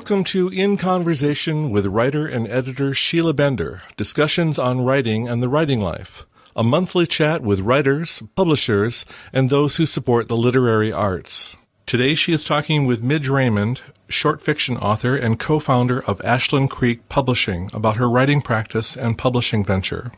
Welcome to In Conversation with writer and editor Sheila Bender, discussions on writing and the writing life, a monthly chat with writers, publishers, and those who support the literary arts. Today she is talking with Midge Raymond, short fiction author and co-founder of Ashland Creek Publishing, about her writing practice and publishing venture.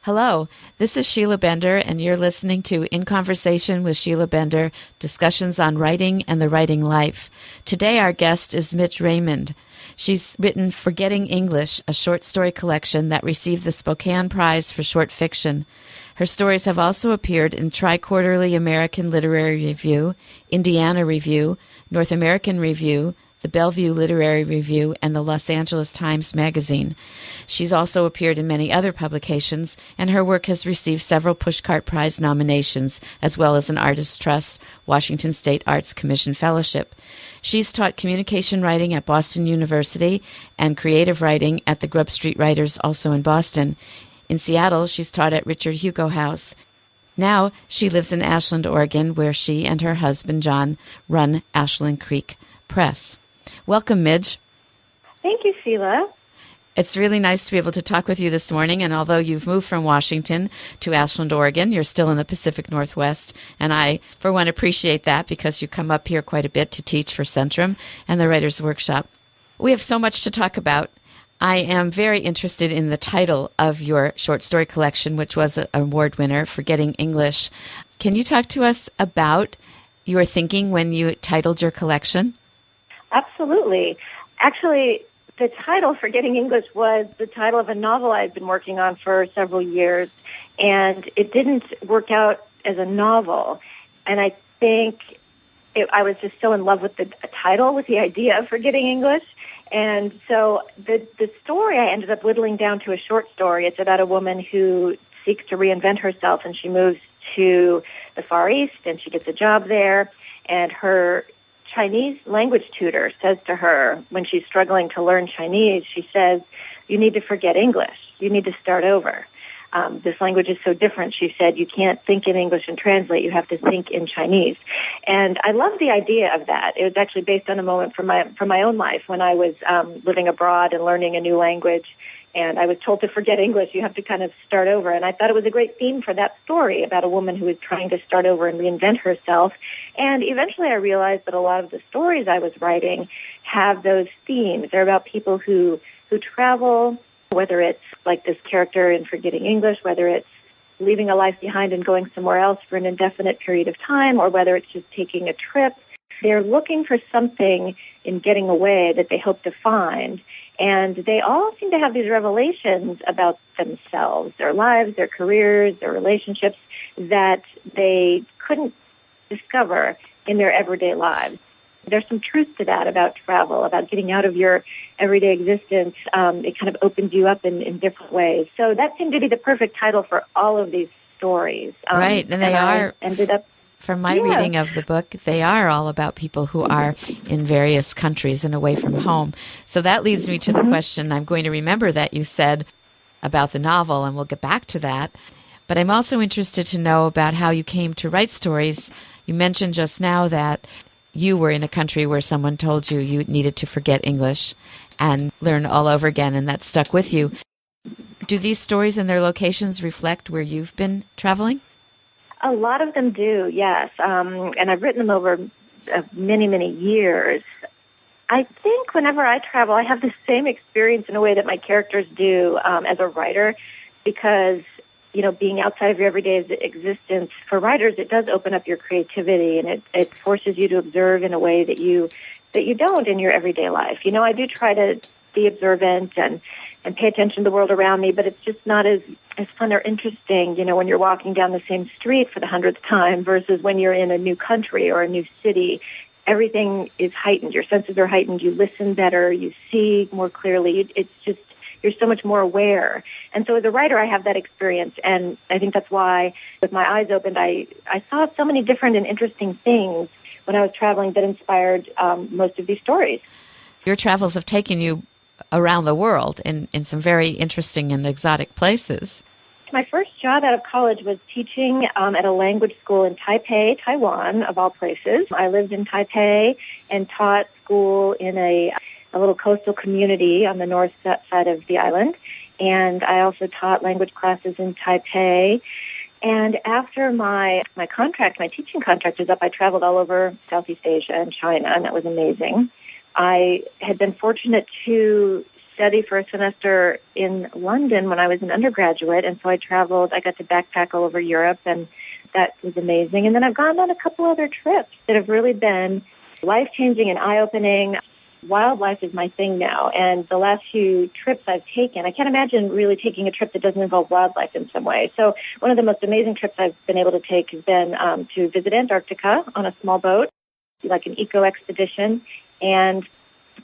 Hello, this is Sheila Bender, and you're listening to In Conversation with Sheila Bender, discussions on writing and the writing life. Today our guest is Midge Raymond. She's written Forgetting English, a short story collection that received the Spokane Prize for Short Fiction. Her stories have also appeared in Tri-Quarterly American Literary Review, Indiana Review, North American Review, the Bellevue Literary Review, and the Los Angeles Times Magazine. She's also appeared in many other publications, and her work has received several Pushcart Prize nominations, as well as an Artists Trust Washington State Arts Commission Fellowship. She's taught communication writing at Boston University and creative writing at the Grub Street Writers, also in Boston. In Seattle, she's taught at Richard Hugo House. Now, she lives in Ashland, Oregon, where she and her husband, John, run Ashland Creek Press. Welcome, Midge. Thank you, Sheila. It's really nice to be able to talk with you this morning, and although you've moved from Washington to Ashland, Oregon, you're still in the Pacific Northwest, and I, for one, appreciate that because you come up here quite a bit to teach for Centrum and the Writers' Workshop. We have so much to talk about. I am very interested in the title of your short story collection, which was an award winner, Forgetting English. Can you talk to us about your thinking when you titled your collection? Absolutely. Actually, the title, Forgetting English, was the title of a novel I'd been working on for several years, and it didn't work out as a novel. And I think I was just so in love with the title, with the idea of Forgetting English. And so the story I ended up whittling down to a short story. It's about a woman who seeks to reinvent herself, and she moves to the Far East, and she gets a job there, and her Chinese language tutor says to her, when she's struggling to learn Chinese, she says, "You need to forget English. You need to start over. This language is so different," she said. "You can't think in English and translate. You have to think in Chinese." And I love the idea of that. It was actually based on a moment from my own life when I was living abroad and learning a new language. And I was told to forget English. You have to kind of start over. And I thought it was a great theme for that story about a woman who was trying to start over and reinvent herself. And eventually I realized that a lot of the stories I was writing have those themes. They're about people who travel, whether it's like this character in Forgetting English, whether it's leaving a life behind and going somewhere else for an indefinite period of time, or whether it's just taking a trip. They're looking for something in getting away that they hope to find. And they all seem to have these revelations about themselves, their lives, their careers, their relationships that they couldn't discover in their everyday lives. There's some truth to that about travel, about getting out of your everyday existence. It kind of opens you up in different ways. So that seemed to be the perfect title for all of these stories. Right, and they are... ended up... From my reading of the book, they are all about people who are in various countries and away from home. So that leads me to the question I'm going to remember that you said about the novel, and we'll get back to that. But I'm also interested to know about how you came to write stories. You mentioned just now that you were in a country where someone told you you needed to forget English and learn all over again, and that stuck with you. Do these stories and their locations reflect where you've been traveling? A lot of them do, yes. And I've written them over many, many years. I think whenever I travel, I have the same experience in a way that my characters do as a writer, because, you know, being outside of your everyday existence, for writers, it does open up your creativity, and it forces you to observe in a way that you don't in your everyday life. You know, I do try to be observant and pay attention to the world around me, but it's just not as fun or interesting, you know, when you're walking down the same street for the 100th time versus when you're in a new country or a new city. Everything is heightened. Your senses are heightened. You listen better. You see more clearly. It's just, you're so much more aware. And so as a writer, I have that experience, and I think that's why, with my eyes opened, I saw so many different and interesting things when I was traveling that inspired most of these stories. Your travels have taken you around the world in some very interesting and exotic places. My first job out of college was teaching at a language school in Taipei, Taiwan, of all places. I lived in Taipei and taught school in a a little coastal community on the north side of the island. And I also taught language classes in Taipei. And after my teaching contract was up, I traveled all over Southeast Asia and China, and that was amazing. I had been fortunate to study for a semester in London when I was an undergraduate, and so I got to backpack all over Europe, and that was amazing. And then I've gone on a couple other trips that have really been life-changing and eye-opening. Wildlife is my thing now, and the last few trips I've taken, I can't imagine really taking a trip that doesn't involve wildlife in some way. So one of the most amazing trips I've been able to take has been to visit Antarctica on a small boat, like an eco-expedition, and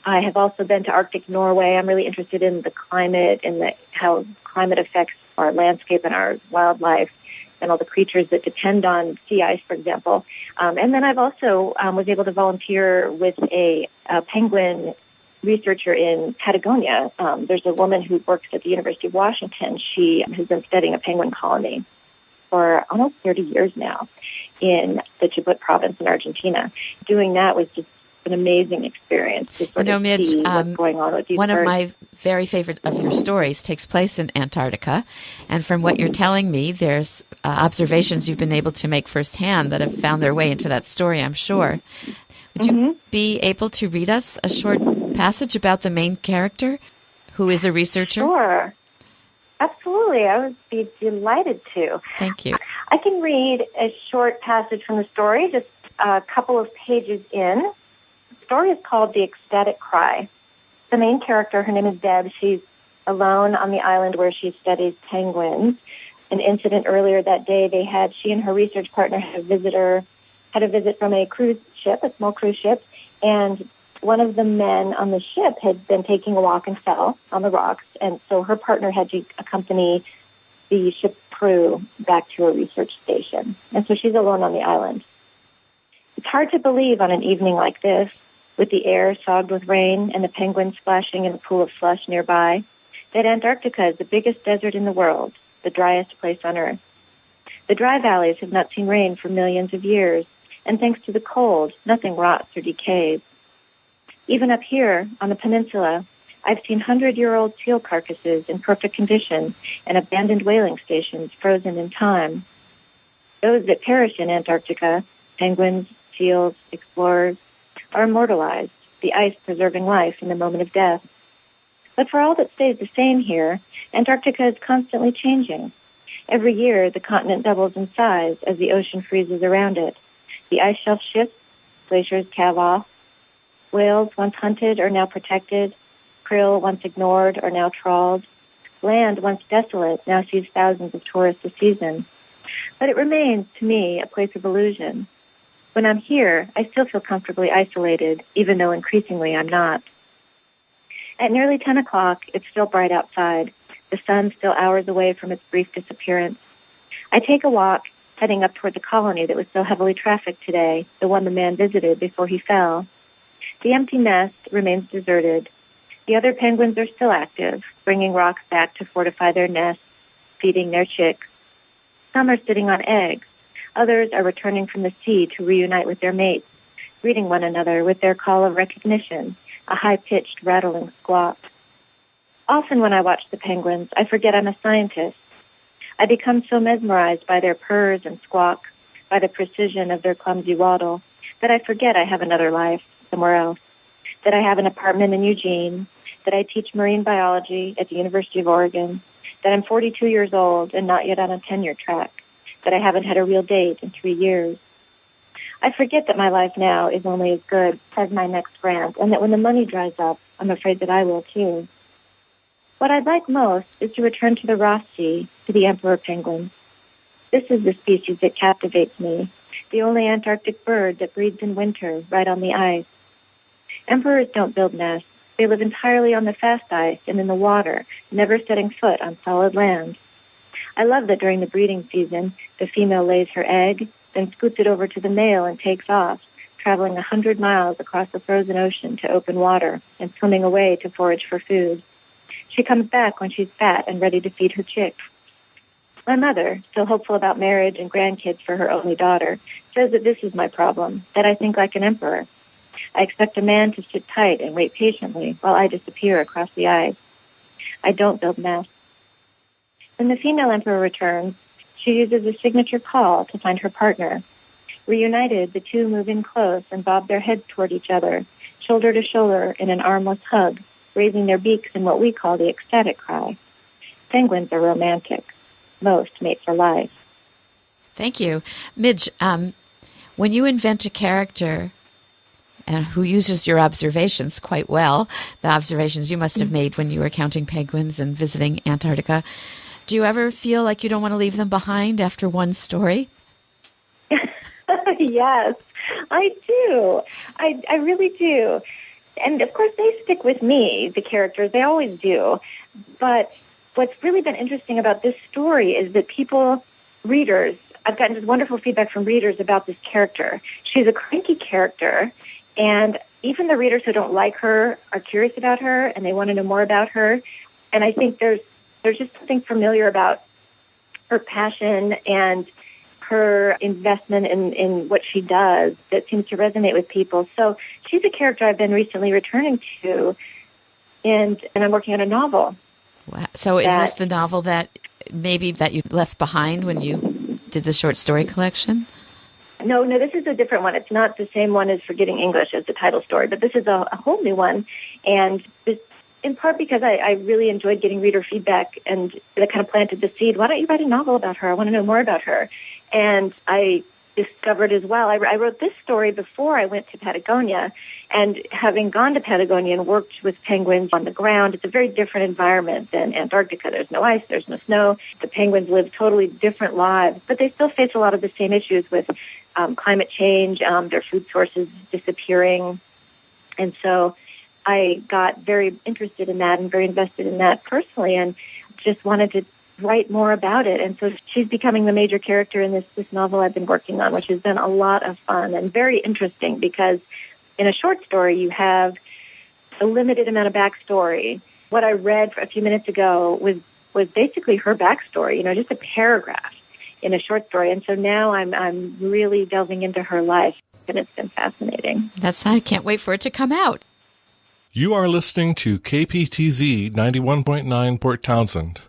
I have also been to Arctic Norway. I'm really interested in the climate and how climate affects our landscape and our wildlife and all the creatures that depend on sea ice, for example. And then I've also was able to volunteer with a penguin researcher in Patagonia. There's a woman who works at the University of Washington. She has been studying a penguin colony for almost 30 years now in the Chubut province in Argentina. Doing that was just an amazing experience to sort of Midge, see what's going on with these one birds. of my very favorite of your stories takes place in Antarctica, and from what you're telling me, there's observations you've been able to make firsthand that have found their way into that story, I'm sure. Would you be able to read us a short passage about the main character, who is a researcher? Sure. Absolutely. I would be delighted to. Thank you. I can read a short passage from the story, just a couple of pages in. The story is called The Ecstatic Cry. The main character, her name is Deb. She's alone on the island where she studies penguins. An incident earlier that day, she and her research partner had a visit from a cruise ship, a small cruise ship, and one of the men on the ship had been taking a walk and fell on the rocks, and so her partner had to accompany the ship's crew back to a research station. And so she's alone on the island. It's hard to believe on an evening like this, with the air sogged with rain and the penguins splashing in a pool of slush nearby, that Antarctica is the biggest desert in the world, the driest place on Earth. The dry valleys have not seen rain for millions of years, and thanks to the cold, nothing rots or decays. Even up here on the peninsula, I've seen 100-year-old seal carcasses in perfect condition and abandoned whaling stations frozen in time. Those that perish in Antarctica, penguins, seals, explorers, are immortalized, the ice preserving life in the moment of death. But for all that stays the same here, Antarctica is constantly changing. Every year, the continent doubles in size as the ocean freezes around it. The ice shelf shifts, glaciers calve off. Whales, once hunted, are now protected. Krill, once ignored, are now trawled. Land, once desolate, now sees thousands of tourists a season. But it remains, to me, a place of illusion. When I'm here, I still feel comfortably isolated, even though increasingly I'm not. At nearly 10 o'clock, it's still bright outside, the sun still hours away from its brief disappearance. I take a walk, heading up toward the colony that was so heavily trafficked today, the one the man visited before he fell. The empty nest remains deserted. The other penguins are still active, bringing rocks back to fortify their nests, feeding their chicks. Some are sitting on eggs. Others are returning from the sea to reunite with their mates, greeting one another with their call of recognition, a high-pitched, rattling squawk. Often when I watch the penguins, I forget I'm a scientist. I become so mesmerized by their purrs and squawk, by the precision of their clumsy waddle, that I forget I have another life somewhere else, that I have an apartment in Eugene, that I teach marine biology at the University of Oregon, that I'm 42 years old and not yet on a tenure track, that I haven't had a real date in 3 years. I forget that my life now is only as good as my next grant, and that when the money dries up, I'm afraid that I will too. What I'd like most is to return to the Ross Sea, to the emperor penguin. This is the species that captivates me, the only Antarctic bird that breeds in winter, right on the ice. Emperors don't build nests. They live entirely on the fast ice and in the water, never setting foot on solid land. I love that during the breeding season, the female lays her egg, then scoots it over to the male and takes off, traveling 100 miles across the frozen ocean to open water and swimming away to forage for food. She comes back when she's fat and ready to feed her chicks. My mother, still hopeful about marriage and grandkids for her only daughter, says that this is my problem, that I think like an emperor. I expect a man to sit tight and wait patiently while I disappear across the ice. I don't build nests. When the female emperor returns, she uses a signature call to find her partner. Reunited, the two move in close and bob their heads toward each other, shoulder to shoulder in an armless hug, raising their beaks in what we call the ecstatic cry. Penguins are romantic. Most mate for life. Thank you. Midge, when you invent a character who uses your observations quite well, the observations you must have made when you were counting penguins and visiting Antarctica, do you ever feel like you don't want to leave them behind after one story? Yes, I do. I really do. And of course, they stick with me, the characters. They always do. But what's really been interesting about this story is that readers, I've gotten just wonderful feedback from readers about this character. She's a cranky character, and even the readers who don't like her are curious about her, and they want to know more about her. And I think there's just something familiar about her passion and her investment in what she does that seems to resonate with people. So she's a character I've been recently returning to, and I'm working on a novel. Wow. So is this the novel that you left behind when you did the short story collection? No, this is a different one. It's not the same one as Forgetting English as the title story, but this is a whole new one. And this, in part because I really enjoyed getting reader feedback, and that kind of planted the seed. Why don't you write a novel about her? I want to know more about her. And I discovered as well, I wrote this story before I went to Patagonia, and having gone to Patagonia and worked with penguins on the ground, it's a very different environment than Antarctica. There's no ice, there's no snow. The penguins live totally different lives, but they still face a lot of the same issues with climate change, their food sources disappearing. And so I got very interested in that and very invested in that personally, and just wanted to write more about it. And so she's becoming the major character in this novel I've been working on, which has been a lot of fun and very interesting, because in a short story you have a limited amount of backstory. What I read a few minutes ago was basically her backstory, just a paragraph in a short story. And so now I'm really delving into her life, and it's been fascinating. I can't wait for it to come out. You are listening to KPTZ 91.9 Port Townsend.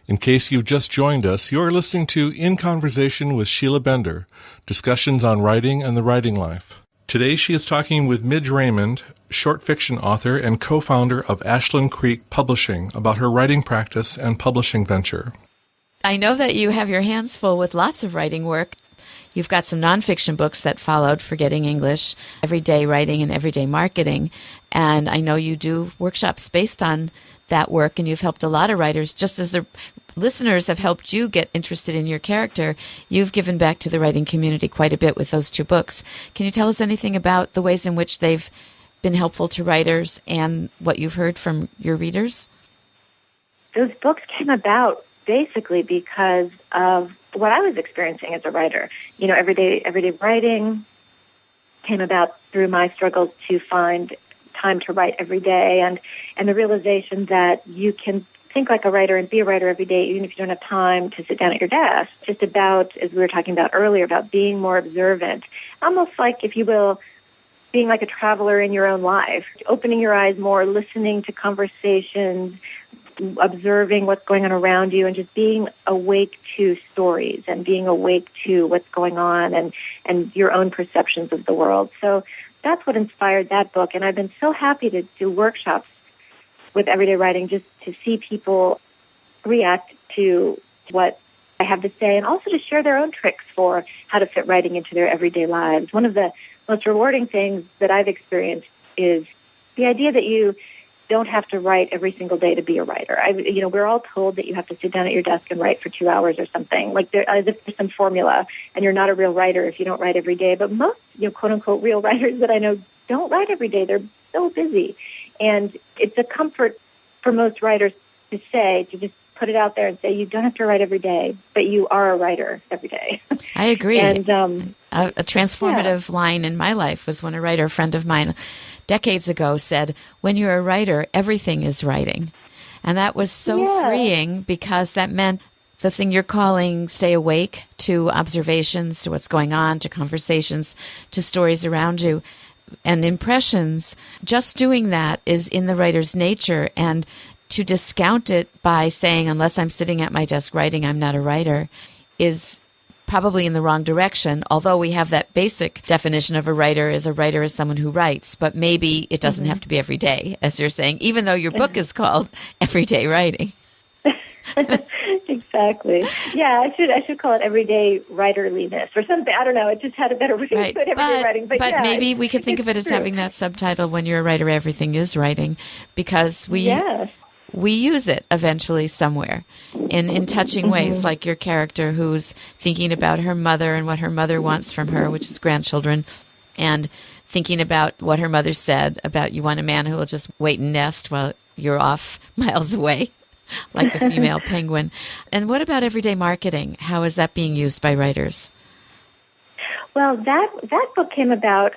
In case you've just joined us, you are listening to In Conversation with Sheila Bender, discussions on writing and the writing life. Today she is talking with Midge Raymond, short fiction author and co-founder of Ashland Creek Publishing, about her writing practice and publishing venture. I know that you have your hands full with lots of writing work. You've got some nonfiction books that followed, Forgetting English, Everyday Writing, and Everyday Marketing. And I know you do workshops based on that work, and you've helped a lot of writers. Just as the listeners have helped you get interested in your character, you've given back to the writing community quite a bit with those two books. Can you tell us anything about the ways in which they've been helpful to writers and what you've heard from your readers? Those books came about basically because of what I was experiencing as a writer. Everyday writing came about through my struggles to find time to write every day, and the realization that you can think like a writer and be a writer every day, even if you don't have time to sit down at your desk. Just about, as we were talking about earlier, about being more observant, almost like, if you will, being like a traveler in your own life, opening your eyes more, listening to conversations, observing what's going on around you, and just being awake to stories and being awake to what's going on and your own perceptions of the world. So that's what inspired that book. And I've been so happy to do workshops with Everyday Writing, just to see people react to what I have to say, and also to share their own tricks for how to fit writing into their everyday lives. One of the most rewarding things that I've experienced is the idea that you don't have to write every single day to be a writer. We're all told that you have to sit down at your desk and write for 2 hours or something, as if there's some formula, and you're not a real writer if you don't write every day. But most, quote-unquote, real writers that I know don't write every day. They're so busy. And it's a comfort for most writers to just put it out there and say, you don't have to write every day, but you are a writer every day. I agree. And a transformative line in my life was when a writer friend of mine decades ago said, when you're a writer, everything is writing. And that was so freeing, because that meant the thing you're calling stay awake to observations, to what's going on, to conversations, to stories around you, and impressions, just doing that is in the writer's nature. And to discount it by saying, unless I'm sitting at my desk writing, I'm not a writer, is probably in the wrong direction. Although we have that basic definition of a writer is someone who writes, but maybe it doesn't have to be every day, as you're saying, even though your book is called Everyday Writing. Exactly. Yeah, I should call it everyday writerliness or something. I don't know. It just had a better way to put everyday writing. But yeah, maybe we could think of it as having that subtitle, when you're a writer, everything is writing, because we use it eventually somewhere in touching ways, like your character who's thinking about her mother and what her mother wants from her, which is grandchildren, and thinking about what her mother said about you want a man who will just wait and nest while you're off miles away. Like the female penguin. And what about everyday marketing? How is that being used by writers? Well, that book came about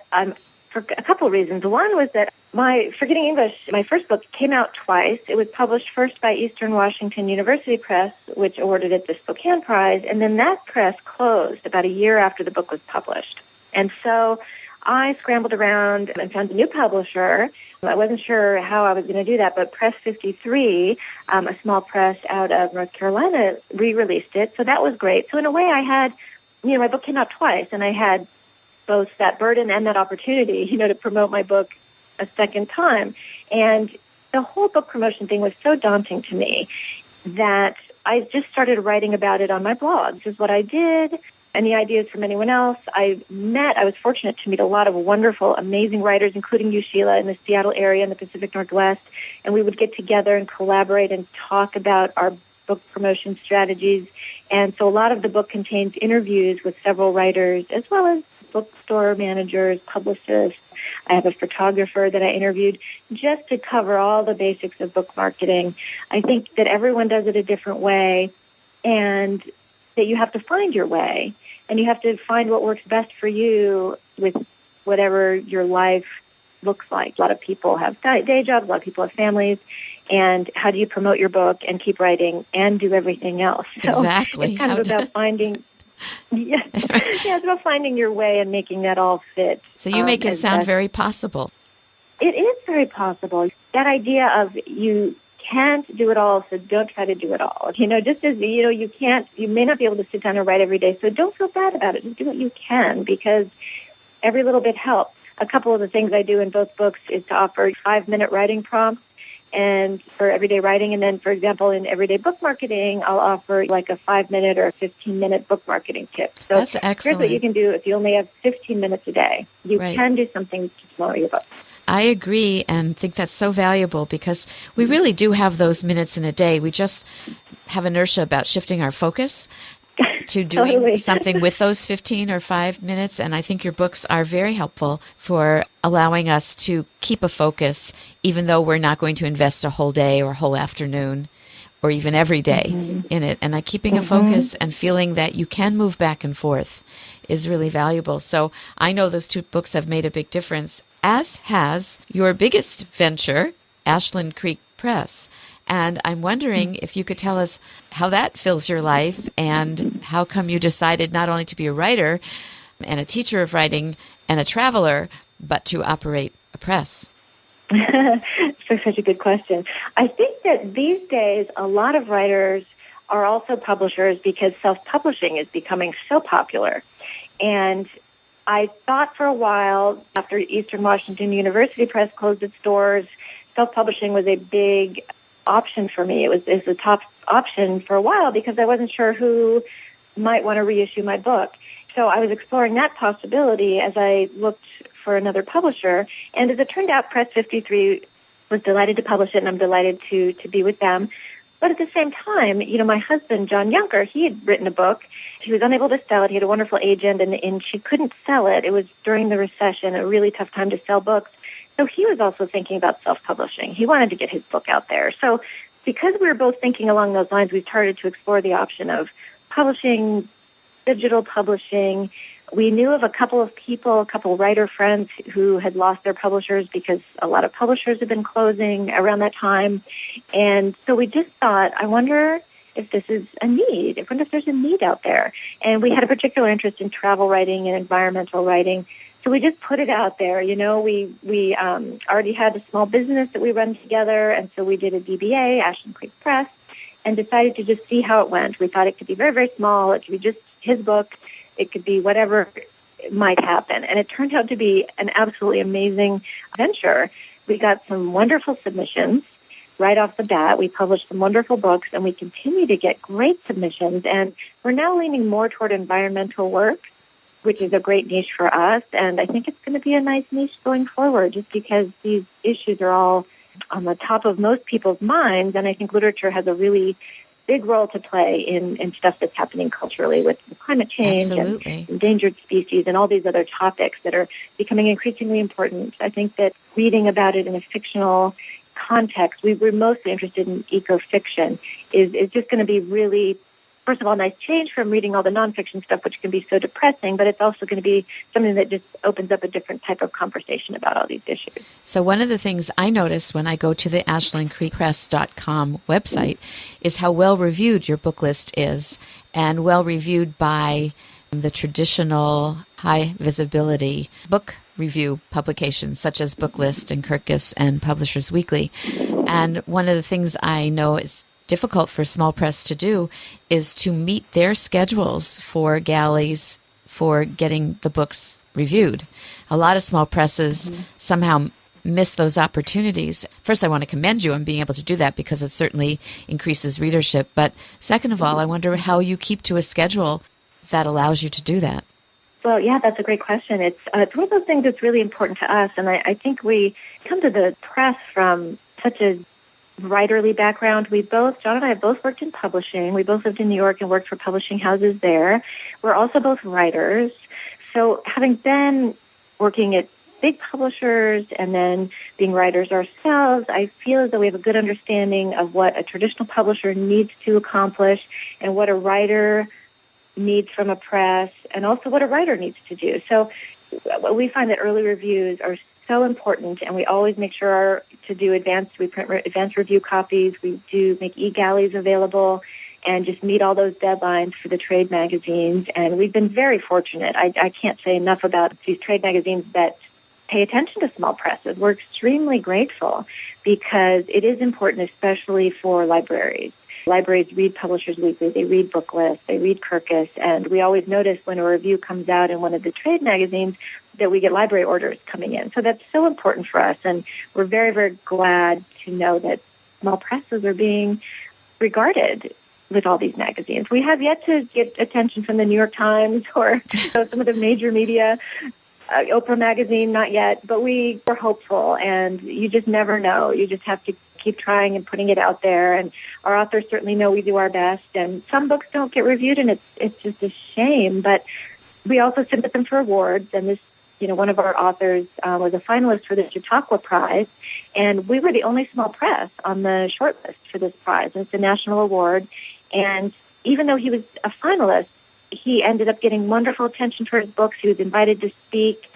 for a couple of reasons. One was that my Forgetting English, my first book, came out twice. It was published first by Eastern Washington University Press, which awarded it the Spokane Prize, and then that press closed about a year after the book was published. And so I scrambled around and found a new publisher. I wasn't sure how I was going to do that, but Press 53, a small press out of North Carolina, re-released it. So that was great. So in a way I had, my book came out twice, and I had both that burden and that opportunity, to promote my book a second time. And the whole book promotion thing was so daunting to me that I just started writing about it on my blog. This is what I did. Any ideas from anyone else? I was fortunate to meet a lot of wonderful, amazing writers, including you, Sheila, in the Seattle area and the Pacific Northwest. And we would get together and collaborate and talk about our book promotion strategies. And so a lot of the book contains interviews with several writers, as well as bookstore managers, publicists. I have a photographer that I interviewed just to cover all the basics of book marketing. I think that everyone does it a different way, and that you have to find your way. And you have to find what works best for you with whatever your life looks like. A lot of people have day jobs, a lot of people have families. And how do you promote your book and keep writing and do everything else? So exactly. It's kind of about finding, it's about finding your way and making that all fit. So you make it sound very possible. It is very possible. That idea of you can't do it all, so don't try to do it all. Just as, you may not be able to sit down and write every day, so don't feel bad about it. Just do what you can, because every little bit helps. A couple of the things I do in both books is to offer 5-minute writing prompts and for everyday writing. And then, for example, in everyday book marketing, I'll offer like a 5-minute or a 15-minute book marketing tip. So that's excellent. Here's what you can do if you only have 15 minutes a day. You can do something to promote your book. I agree and think that's so valuable, because we really do have those minutes in a day. We just have inertia about shifting our focus to doing totally. something with those 15 or 5 minutes. And I think your books are very helpful for allowing us to keep a focus, even though we're not going to invest a whole day or a whole afternoon or even every day in it. And keeping a focus and feeling that you can move back and forth is really valuable. So I know those two books have made a big difference, as has your biggest venture, Ashland Creek Press. And I'm wondering if you could tell us how that fills your life and how come you decided not only to be a writer and a teacher of writing and a traveler, but to operate a press. Such a good question. I think that these days a lot of writers are also publishers because self-publishing is becoming so popular. And I thought for a while, after Eastern Washington University Press closed its doors, self-publishing was a big option for me. It was the top option for a while because I wasn't sure who might want to reissue my book. So I was exploring that possibility as I looked for another publisher. And as it turned out, Press 53 was delighted to publish it, and I'm delighted to be with them. But at the same time, my husband, John Yunker, he had written a book. He was unable to sell it. He had a wonderful agent, and she couldn't sell it. It was during the recession, a really tough time to sell books. So he was also thinking about self-publishing. He wanted to get his book out there. So because we were both thinking along those lines, we started to explore the option of publishing, digital publishing. We knew of a couple of people, a couple of writer friends who had lost their publishers because a lot of publishers had been closing around that time. And so we just thought, I wonder if this is a need. I wonder if there's a need out there. And we had a particular interest in travel writing and environmental writing. So we just put it out there. We already had a small business that we run together, and so we did a DBA, Ashland Creek Press, and decided to just see how it went. We thought it could be very, very small. It could be just his book. It could be whatever might happen. And it turned out to be an absolutely amazing venture. We got some wonderful submissions right off the bat. We published some wonderful books, and we continue to get great submissions. And we're now leaning more toward environmental work, which is a great niche for us. And I think it's going to be a nice niche going forward, just because these issues are all on the top of most people's minds. And I think literature has a really big role to play in stuff that's happening culturally with climate change and endangered species and all these other topics that are becoming increasingly important. I think that reading about it in a fictional context, we're mostly interested in eco-fiction, is just going to be really, first of all, a nice change from reading all the nonfiction stuff, which can be so depressing, but it's also going to be something that just opens up a different type of conversation about all these issues. So one of the things I notice when I go to the ashlandcreekpress.com website is how well-reviewed your book list is, and well-reviewed by the traditional high-visibility book review publications such as Booklist and Kirkus and Publishers Weekly. And one of the things I know is difficult for small press to do is to meet their schedules for galleys for getting the books reviewed. A lot of small presses somehow miss those opportunities. First, I want to commend you on being able to do that, because it certainly increases readership. But second of all, I wonder how you keep to a schedule that allows you to do that. Well, yeah, that's a great question. It's one of those things that's really important to us, and I think we come to the press from such a writerly background. John and I have both worked in publishing. We both lived in New York and worked for publishing houses there. We're also both writers. So having been working at big publishers and then being writers ourselves, I feel as though we have a good understanding of what a traditional publisher needs to accomplish and what a writer needs from a press, and also what a writer needs to do. So we find that early reviews are so important, and we always make sure we print advanced review copies, we do make e-galleys available, and just meet all those deadlines for the trade magazines. And we've been very fortunate. I can't say enough about these trade magazines that pay attention to small presses. We're extremely grateful, because it is important, especially for libraries. Libraries read Publishers Weekly, they read Booklist, they read Kirkus, and we always notice when a review comes out in one of the trade magazines that we get library orders coming in. So that's so important for us, and we're very, very glad to know that small presses are being regarded with all these magazines. We have yet to get attention from the New York Times or some of the major media, Oprah magazine, not yet, but we're hopeful, and you just never know. You just have to keep trying and putting it out there, and our authors certainly know we do our best, and some books don't get reviewed, and it's just a shame, but we also submit them for awards, and this, one of our authors was a finalist for the Chautauqua Prize, and we were the only small press on the shortlist for this prize, and it's a national award, and even though he was a finalist, he ended up getting wonderful attention for his books. He was invited to speak.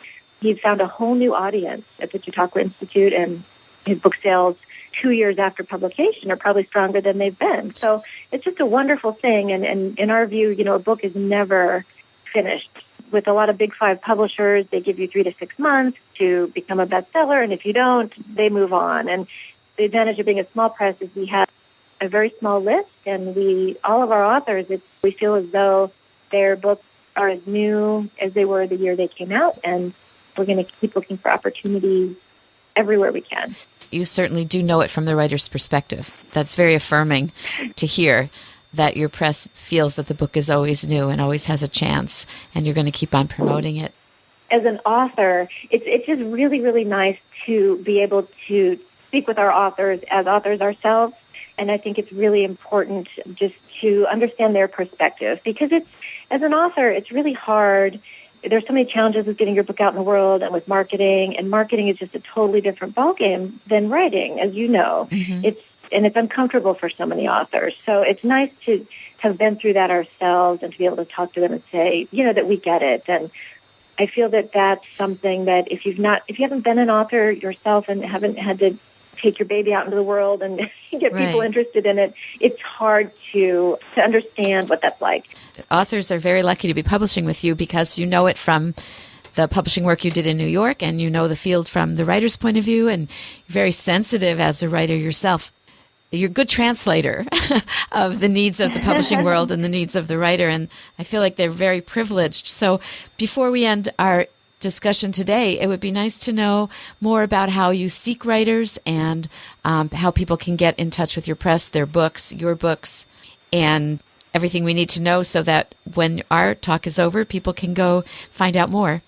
He found a whole new audience at the Chautauqua Institute, and his book sales 2 years after publication are probably stronger than they've been. So it's just a wonderful thing. And in our view, a book is never finished. With a lot of big five publishers, they give you 3 to 6 months to become a bestseller. And if you don't, they move on. And the advantage of being a small press is we have a very small list, and all of our authors, we feel as though their books are as new as they were the year they came out. And we're going to keep looking for opportunities everywhere we can. You certainly do know it from the writer's perspective. That's very affirming to hear, that your press feels that the book is always new and always has a chance, and you're going to keep on promoting it. As an author, it's just really, really nice to be able to speak with our authors as authors ourselves, and I think it's really important just to understand their perspective, because as an author, it's really hard. There's so many challenges with getting your book out in the world and with marketing, and marketing is just a totally different ballgame than writing, as you know. Mm-hmm. It's uncomfortable for so many authors. So it's nice to have been through that ourselves and to be able to talk to them and say, that we get it. And I feel that that's something that if you haven't been an author yourself and haven't had to take your baby out into the world and get people interested in it, it's hard to understand what that's like. Authors are very lucky to be publishing with you, because you know it from the publishing work you did in New York, and you know the field from the writer's point of view, and very sensitive as a writer yourself. You're a good translator of the needs of the publishing world and the needs of the writer, and I feel like they're very privileged. So before we end our discussion today, it would be nice to know more about how you seek writers and how people can get in touch with your press, their books, your books, and everything we need to know so that when our talk is over, people can go find out more.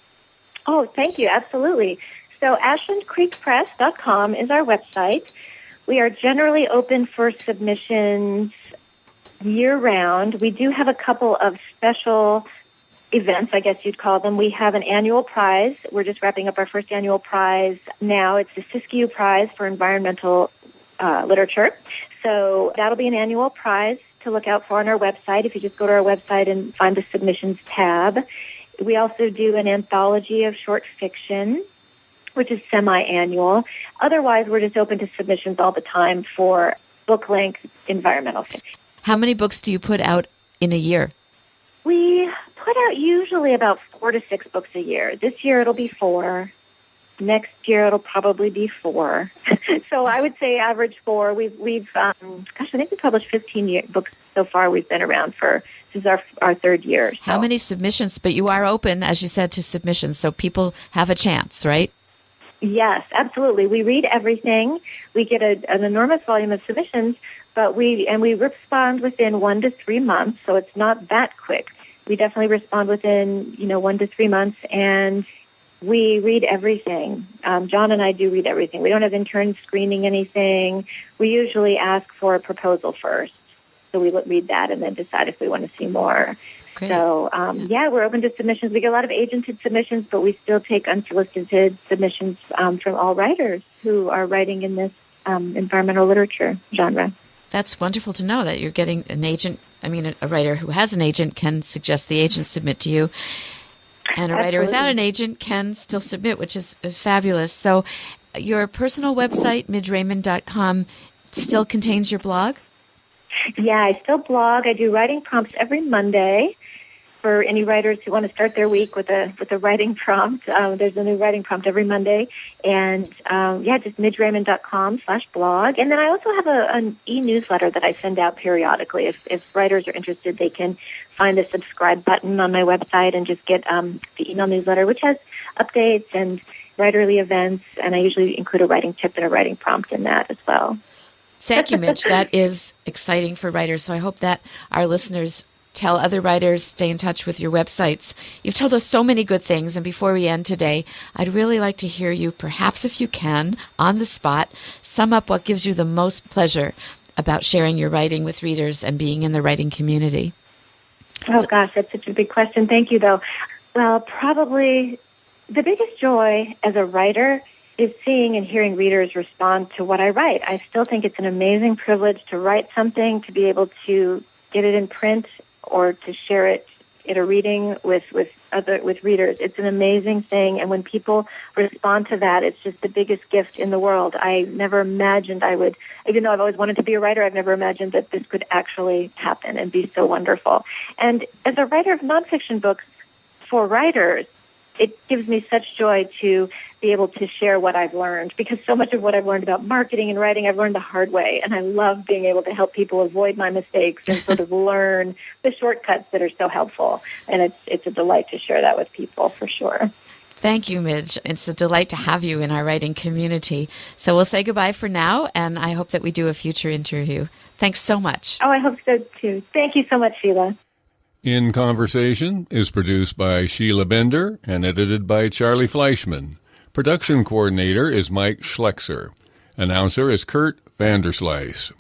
Oh, thank you. Absolutely. So ashlandcreekpress.com is our website. We are generally open for submissions year-round. We do have a couple of special events, I guess you'd call them. We have an annual prize. We're just wrapping up our first annual prize now. It's the Siskiyou Prize for Environmental Literature. So that'll be an annual prize to look out for on our website if you just go to our website and find the submissions tab. We also do an anthology of short fiction, which is semi-annual. Otherwise, we're just open to submissions all the time for book-length environmental fiction. How many books do you put out in a year? We put out usually about 4 to 6 books a year. This year it'll be 4. Next year it'll probably be 4. So I would say average 4. We've I think we published 15 books so far. We've been around for, this is our third year. So. How many submissions? But you are open, as you said, to submissions, so people have a chance, right? Yes, absolutely. We read everything. We get an enormous volume of submissions, but we respond within 1 to 3 months, so it's not that quick. We definitely respond within 1 to 3 months, and we read everything. John and I do read everything. We don't have interns screening anything. We usually ask for a proposal first, so we read that and then decide if we want to see more. Great. So, we're open to submissions. We get a lot of agented submissions, but we still take unsolicited submissions from all writers who are writing in this environmental literature genre. That's wonderful to know that you're getting an agent. I mean, a writer who has an agent can suggest the agent submit to you, and a writer without an agent can still submit, which is fabulous. So your personal website, midgeraymond.com, still contains your blog? Yeah, I still blog. I do writing prompts every Monday for any writers who want to start their week with a writing prompt. There's a new writing prompt every Monday. And, just midgeraymond.com/blog. And then I also have an e-newsletter that I send out periodically. If writers are interested, they can find the subscribe button on my website and just get the email newsletter, which has updates and writerly events. And I usually include a writing tip and a writing prompt in that as well. Thank you, Midge. That is exciting for writers. So I hope that our listeners tell other writers, stay in touch with your websites. You've told us so many good things. And before we end today, I'd really like to hear you, perhaps if you can, on the spot, sum up what gives you the most pleasure about sharing your writing with readers and being in the writing community. Oh, gosh, that's such a big question. Thank you, though. Well, probably the biggest joy as a writer is seeing and hearing readers respond to what I write. I still think it's an amazing privilege to write something, to be able to get it in print or to share it at a reading with readers. It's an amazing thing, and when people respond to that, it's just the biggest gift in the world. I never imagined I would, even though I've always wanted to be a writer, I've never imagined that this could actually happen and be so wonderful. And as a writer of nonfiction books for writers, it gives me such joy to be able to share what I've learned, because so much of what I've learned about marketing and writing, I've learned the hard way, and I love being able to help people avoid my mistakes and sort of learn the shortcuts that are so helpful. And it's a delight to share that with people, for sure. Thank you, Midge. It's a delight to have you in our writing community. So we'll say goodbye for now, and I hope that we do a future interview. Thanks so much. Oh, I hope so, too. Thank you so much, Sheila. In Conversation is produced by Sheila Bender and edited by Charlie Fleischman. Production coordinator is Mike Schlexer. Announcer is Kurt Vanderslice.